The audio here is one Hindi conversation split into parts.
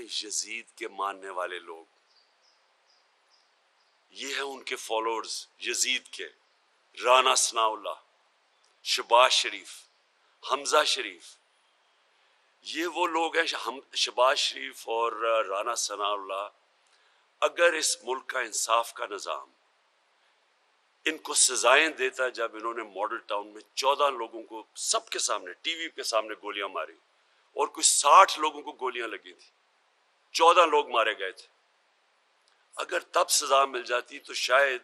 हैं यजीद के मानने वाले लोग, ये हैं उनके फॉलोअर्स यजीद के, राना सनाउल्लाह, शबाज शरीफ, हमजा शरीफ, ये वो लोग हैं। हम शबाज शरीफ और राना सनाउल्लाह, अगर इस मुल्क का इंसाफ का निज़ाम इनको सजाएं देता, जब इन्होंने मॉडल टाउन में 14 लोगों को सबके सामने टीवी के सामने गोलियां मारी और कुछ 60 लोगों को गोलियां लगी थी, 14 लोग मारे गए थे, अगर तब सजा मिल जाती तो शायद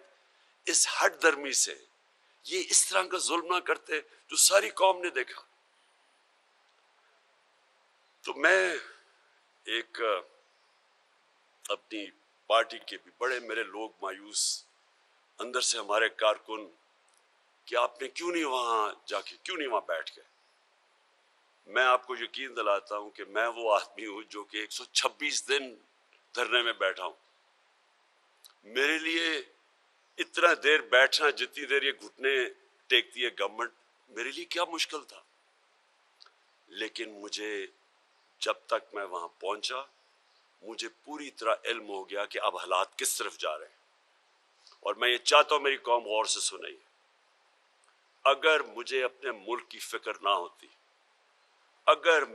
इस हट दर्मी से ये इस तरह का जुल्म ना करते जो सारी कौम ने देखा। तो मैं एक अपनी पार्टी के भी बड़े मेरे लोग मायूस अंदर से, हमारे कारकुन, कि आपने क्यों नहीं वहां जाके, क्यों नहीं वहां बैठ गए। मैं आपको यकीन दिलाता हूं कि मैं वो आदमी हूं जो कि 126 दिन धरने में बैठा हूं। मेरे लिए इतना देर बैठना, जितनी देर ये घुटने टेकती है गवर्नमेंट, मेरे लिए क्या मुश्किल था। लेकिन मुझे, जब तक मैं वहां पहुंचा, मुझे पूरी तरह इल्म हो गया कि अब हालात किस तरफ जा रहे हैं। और मैं ये चाहता हूं मेरी कौम गौर से सुने, अगर मुझे अपने मुल्क की फिक्र ना होती, अगर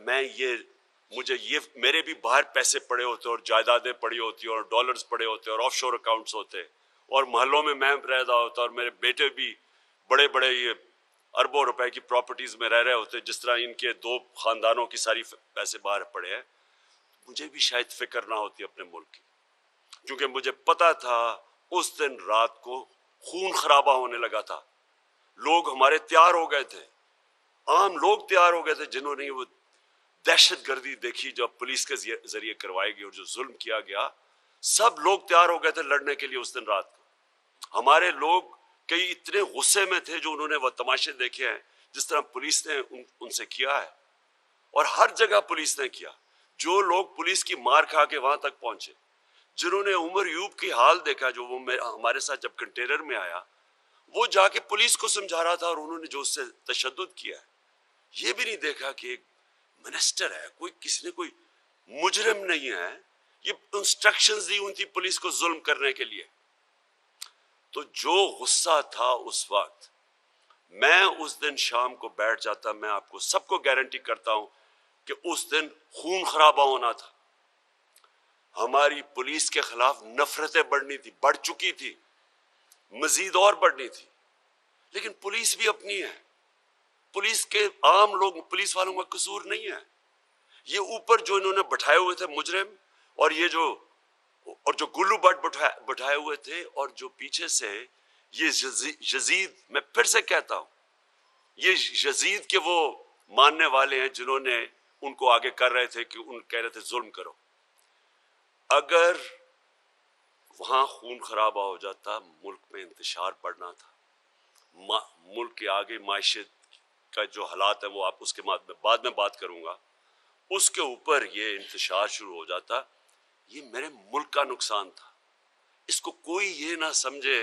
मुझे मेरे भी बाहर पैसे पड़े होते और जायदादें पड़ी होती और डॉलर्स पड़े होते और ऑफशोर अकाउंट्स होते और मोहल्लों में मैं रह रहा होता और मेरे बेटे भी बड़े बड़े ये अरबों रुपए की प्रॉपर्टीज में रह रहे होते, जिस तरह इनके 2 खानदानों की सारी पैसे बाहर पड़े हैं, मुझे भी शायद फिक्र ना होती अपने मुल्क की। क्योंकि मुझे पता था उस दिन रात को खून खराबा होने लगा था, लोग हमारे तैयार हो गए थे, आम लोग तैयार हो गए थे, जिन्होंने वो दहशत गर्दी देखी जो पुलिस के जरिए करवाई गई और जो जुल्म किया गया, सब लोग तैयार हो गए थे लड़ने के लिए उस दिन रात को। हमारे लोग कई इतने गुस्से में थे जो उन्होंने वो तमाशे देखे हैं जिस तरह पुलिस ने उनसे किया है, और हर जगह पुलिस ने किया। जो लोग पुलिस की मार खा के वहां तक पहुंचे, जिन्होंने उमर यूब की हाल देखा, जो वो हमारे साथ जब कंटेनर में आया, वो जाके पुलिस को समझा रहा था और उन्होंने जो उससे तशद्दुद किया है, ये भी नहीं देखा कि एक मिनिस्टर है, किसी ने कोई मुजरिम नहीं है, ये इंस्ट्रक्शंस दी हुई थी पुलिस को जुल्म करने के लिए। तो जो गुस्सा था उस वक्त, मैं उस दिन शाम को बैठ जाता, मैं आपको सबको गारंटी करता हूं कि उस दिन खून खराबा होना था। हमारी पुलिस के खिलाफ नफरतें बढ़नी थी, बढ़ चुकी थी, मजीद और बढ़नी थी। लेकिन पुलिस भी अपनी है, पुलिस के आम लोग, पुलिस वालों का कसूर नहीं है। ये ऊपर जो इन्होंने बैठाए हुए थे मुजरिम, और ये जो गुल्लू बट बैठाए हुए थे, और जो पीछे से ये यजीद, मैं फिर से कहता हूं, ये यजीद के वो मानने वाले हैं जिन्होंने उनको आगे कर रहे थे कि कह रहे थे जुल्म करो। अगर वहां खून खराबा हो जाता, मुल्क में इंतशार बढ़ना था, मुल्क के आगे मायशत का जो हालात है वो आप उसके बाद में बात करूंगा, उसके ऊपर ये इंतशार शुरू हो जाता, ये मेरे मुल्क का नुकसान था। इसको कोई ये ना समझे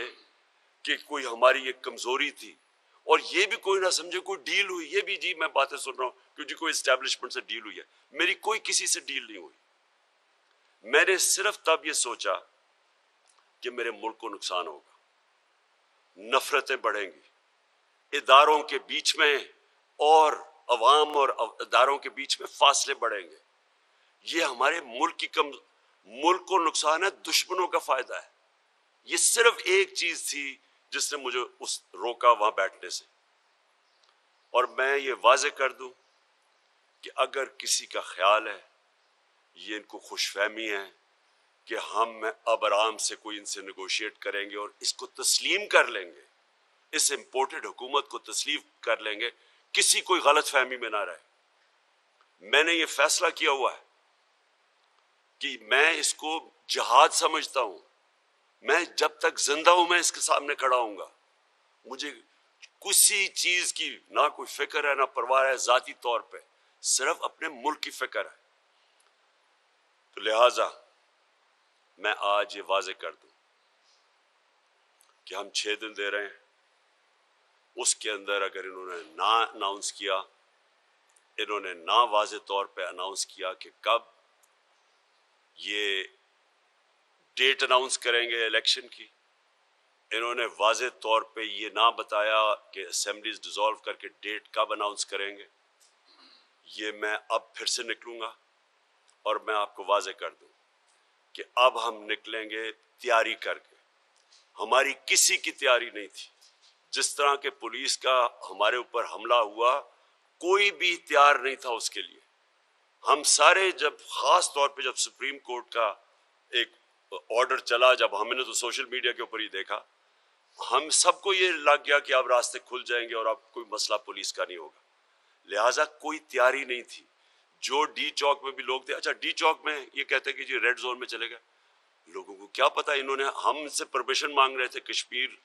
कि कोई हमारी ये कमजोरी थी, और ये भी कोई ना समझे कोई डील हुई। ये भी जी मैं बातें सुन रहा हूं क्योंकि कोई एस्टेब्लिशमेंट से डील हुई है, मेरी कोई किसी से डील नहीं हुई। मैंने सिर्फ तब ये सोचा कि मेरे मुल्क को नुकसान होगा, नफरतें बढ़ेंगी, इदारों के बीच में और अवाम और इदारों के बीच में फासले बढ़ेंगे। ये हमारे मुल्क को नुकसान है, दुश्मनों का फायदा है। ये सिर्फ एक चीज थी जिसने मुझे रोका वहां बैठने से। और मैं ये वाजे कर दूं कि अगर किसी का ख्याल है, ये इनको खुशफहमी है कि हम अब आराम से कोई इनसे नेगोशिएट करेंगे और इसको तस्लीम कर लेंगे, इस इंपोर्टेड हुकूमत को तस्लीम कर लेंगे, किसी कोई गलत फहमी में ना रहे। मैंने ये फैसला किया हुआ है कि मैं इसको जहाद समझता हूं। मैं जब तक जिंदा हूं मैं इसके सामने खड़ा हूंगा। मुझे किसी चीज की ना कोई फिक्र है, ना परवाह है जाती तौर पे, सिर्फ अपने मुल्क की फिक्र है। तो लिहाजा मैं आज ये वाजे कर दूं कि हम 6 दिन दे रहे हैं, उसके अंदर अगर इन्होंने ना अनाउंस किया, इन्होंने ना वाजे तौर पे अनाउंस किया कि कब ये डेट अनाउंस करेंगे इलेक्शन की। इन्होंने वाज़े तौर पे ये ना बताया कि असेंबलीज डिसॉल्व करके डेट कब अनाउंस करेंगे। ये मैं अब फिर से निकलूंगा और मैं आपको वाज़े कर दूं कि अब हम निकलेंगे तैयारी करके। हमारी किसी की तैयारी नहीं थी। जिस तरह के पुलिस का हमारे ऊपर हमला हुआ, कोई भी तैयार नहीं था उसके लिए। हम सारे, जब खास तौर पे जब सुप्रीम कोर्ट का एक ऑर्डर चला, जब हमने तो सोशल मीडिया के ऊपर ही देखा, हम सबको ये लग गया कि अब रास्ते खुल जाएंगे और अब कोई मसला पुलिस का नहीं होगा। लिहाजा कोई तैयारी नहीं थी। जो डी चौक में भी लोग थे, अच्छा डी चौक में ये कहते कि जी रेड जोन में चले गए, लोगों को क्या पता, इन्होंने हमसे परमिशन मांग रहे थे कश्मीर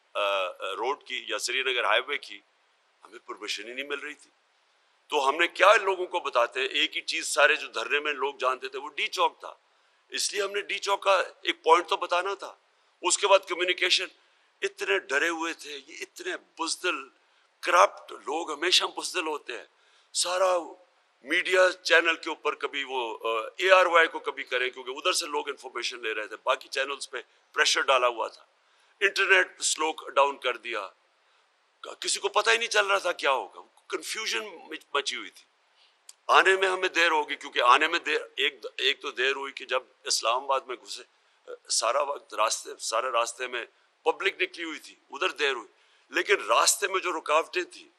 रोड की या श्रीनगर हाईवे की, हमें परमिशन ही नहीं मिल रही थी। तो हमने क्या लोगों को बताते, एक ही चीज सारे जो धरने में लोग जानते थे वो डी चौक था, इसलिए हमने डी चौक का एक पॉइंट तो बताना था। उसके बाद कम्युनिकेशन, इतने डरे हुए थे, ये इतने बुज़दिल करप्ट लोग हमेशा बुज़दिल होते हैं। सारा मीडिया चैनल के ऊपर कभी वो ARY को कभी करें, क्योंकि उधर से लोग इंफॉर्मेशन ले रहे थे, बाकी चैनल्स पे प्रेशर डाला हुआ था, इंटरनेट स्लो डाउन कर दिया, किसी को पता ही नहीं चल रहा था क्या होगा, कंफ्यूजन मची हुई थी। आने में हमें देर होगी, क्योंकि आने में देर एक तो देर हुई कि जब इस्लामाबाद में घुसे, सारा वक्त सारे रास्ते में पब्लिक निकली हुई थी, उधर देर हुई। लेकिन रास्ते में जो रुकावटें थी,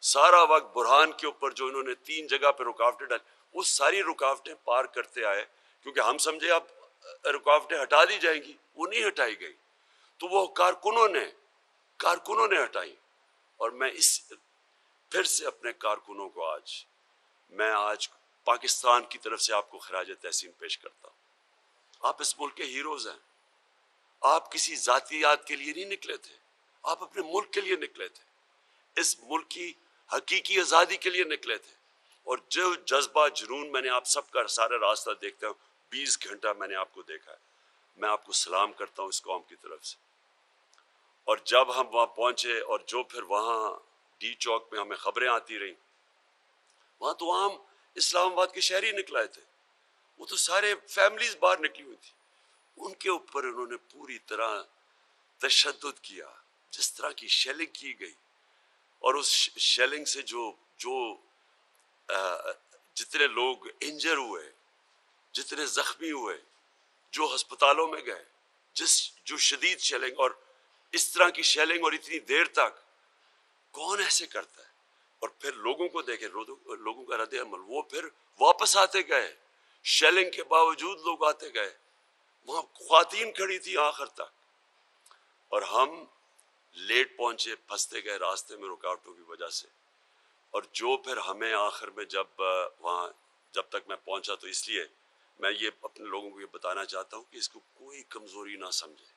सारा वक्त बुरहान के ऊपर जो इन्होंने 3 जगह पे रुकावटें डाली, वो सारी रुकावटें पार करते आए, क्योंकि हम समझे अब रुकावटें हटा दी जाएंगी, वो नहीं हटाई गई। तो वो कारकुनों ने हटाई। और मैं फिर से अपने कारकुनों को आज पाकिस्तान की तरफ से आपको खराज तहसीन पेश करता हूँ। आप इस मुल्क के हीरोज हैं। आप किसी जातियात के लिए नहीं निकले थे, आप अपने मुल्क के लिए निकले थे, इस मुल्क की हकीकी आज़ादी के लिए निकले थे। और जो जज्बा जुनून मैंने आप सबका सारा रास्ता देखता हूँ, 20 घंटा मैंने आपको देखा है, मैं आपको सलाम करता हूँ इस कौम की तरफ से। और जब हम वहाँ पहुँचे और जो फिर वहाँ डी चौक में हमें खबरें आती रहीं, वहाँ तो आम इस्लामाबाद के शहरी निकलाए थे, वो तो सारे फैमिलीज बाहर निकली हुई थी, उनके ऊपर उन्होंने पूरी तरह तशद्दुद किया, जिस तरह की शेलिंग की गई। और उस शेलिंग से जितने लोग इंजर हुए, जितने जख्मी हुए, जो अस्पतालों में गए, जो शदीद शेलिंग, और इस तरह की शेलिंग और इतनी देर तक कौन ऐसे करता है। और फिर लोगों को देखे, लोगों का रद्द अमल, वो फिर वापस आते गए, शेलिंग के बावजूद लोग आते गए, वहां ख्वातीन खड़ी थी आखिर तक, और हम लेट पहुंचे, फंसते गए रास्ते में रुकावटों की वजह से। और जो फिर हमें आखिर में जब तक मैं पहुंचा, तो इसलिए मैं ये अपने लोगों को ये बताना चाहता हूं कि इसको कोई कमजोरी ना समझे,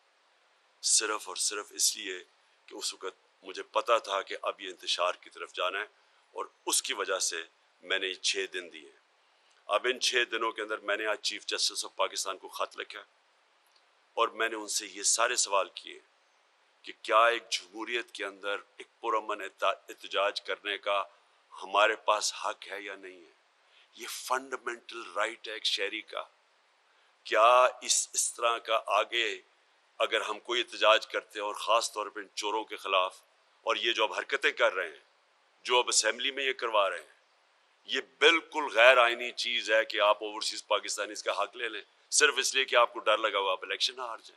सिर्फ और सिर्फ इसलिए कि उस वक्त मुझे पता था कि अब ये इंतशार की तरफ जाना है, और उसकी वजह से मैंने ये 6 दिन दिए। अब इन 6 दिनों के अंदर मैंने आज चीफ जस्टिस ऑफ पाकिस्तान को ख़त लिखा, और मैंने उनसे ये सारे सवाल किए कि क्या एक जमहूरियत के अंदर एक पुरअमन एहतजाज करने का हमारे पास हक है या नहीं है। ये फंडामेंटल राइट है एक शहरी का। क्या इस तरह का आगे अगर हम कोई एहतजाज करते हैं, और ख़ास तौर पर इन चोरों के ख़िलाफ़, और ये जो अब हरकतें कर रहे हैं, जो अब असेंबली में ये करवा रहे हैं, ये बिल्कुल गैर आइनी चीज़ है कि आप ओवरसीज़ पाकिस्तानी इसका हक ले लें सिर्फ इसलिए कि आपको डर लगा हुआ आप इलेक्शन हार जाए।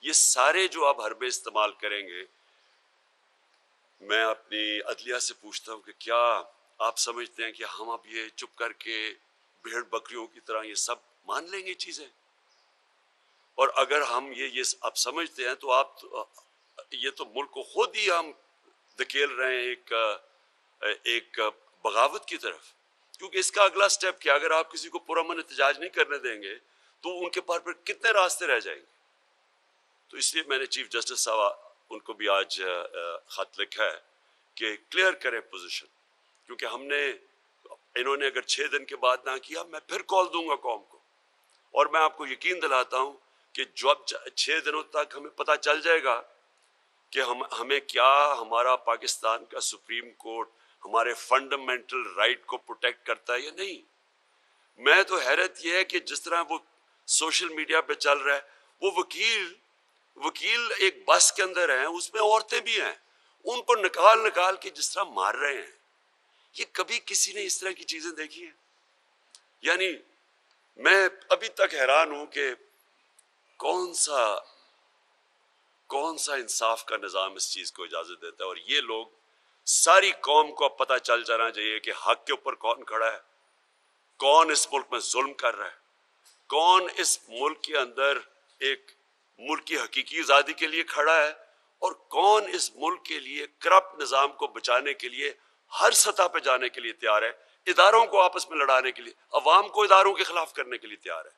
ये सारे जो आप हरबे इस्तेमाल करेंगे, मैं अपनी अदलिया से पूछता हूँ कि क्या आप समझते हैं कि हम अब ये चुप करके भेड़ बकरियों की तरह ये सब मान लेंगे चीज़ें? और अगर हम ये अब समझते हैं, तो ये तो मुल्क को खुद ही हम धकेल रहे हैं एक बगावत की तरफ। क्योंकि इसका अगला स्टेप क्या, अगर आप किसी को पुरअमन एहतजाज नहीं करने देंगे, तो उनके पास फिर कितने रास्ते रह जाएंगे। तो इसलिए मैंने चीफ जस्टिस साहब उनको भी आज खत लिखा है कि क्लियर करें पोजीशन, क्योंकि इन्होंने अगर 6 दिन के बाद ना किया, मैं फिर कॉल दूंगा कौम को। और मैं आपको यकीन दिलाता हूं कि जब 6 दिनों तक हमें पता चल जाएगा कि हमें क्या हमारा पाकिस्तान का सुप्रीम कोर्ट हमारे फंडामेंटल राइट को प्रोटेक्ट करता है या नहीं। मैं तो हैरत यह है कि जिस तरह वो सोशल मीडिया पे चल रहा है, वो वकील एक बस के अंदर हैं, उसमें औरतें भी हैं, उनको निकाल निकाल के जिस तरह मार रहे हैं। ये कभी किसी ने इस तरह की चीजें देखी है? यानी मैं अभी तक हैरान हूं कि कौन सा इंसाफ का निजाम इस चीज को इजाजत देता है। और ये लोग, सारी कौम को अब पता चल जाना चाहिए कि हक के ऊपर कौन खड़ा है, कौन इस मुल्क में जुल्म कर रहा है, कौन इस मुल्क के अंदर एक मुल्क की हकीकी आजादी के लिए खड़ा है, और कौन इस मुल्क के लिए करप्ट निजाम को बचाने के लिए हर सतह पे जाने के लिए तैयार है, इदारों को आपस में लड़ाने के लिए, अवाम को इदारों के खिलाफ करने के लिए तैयार है।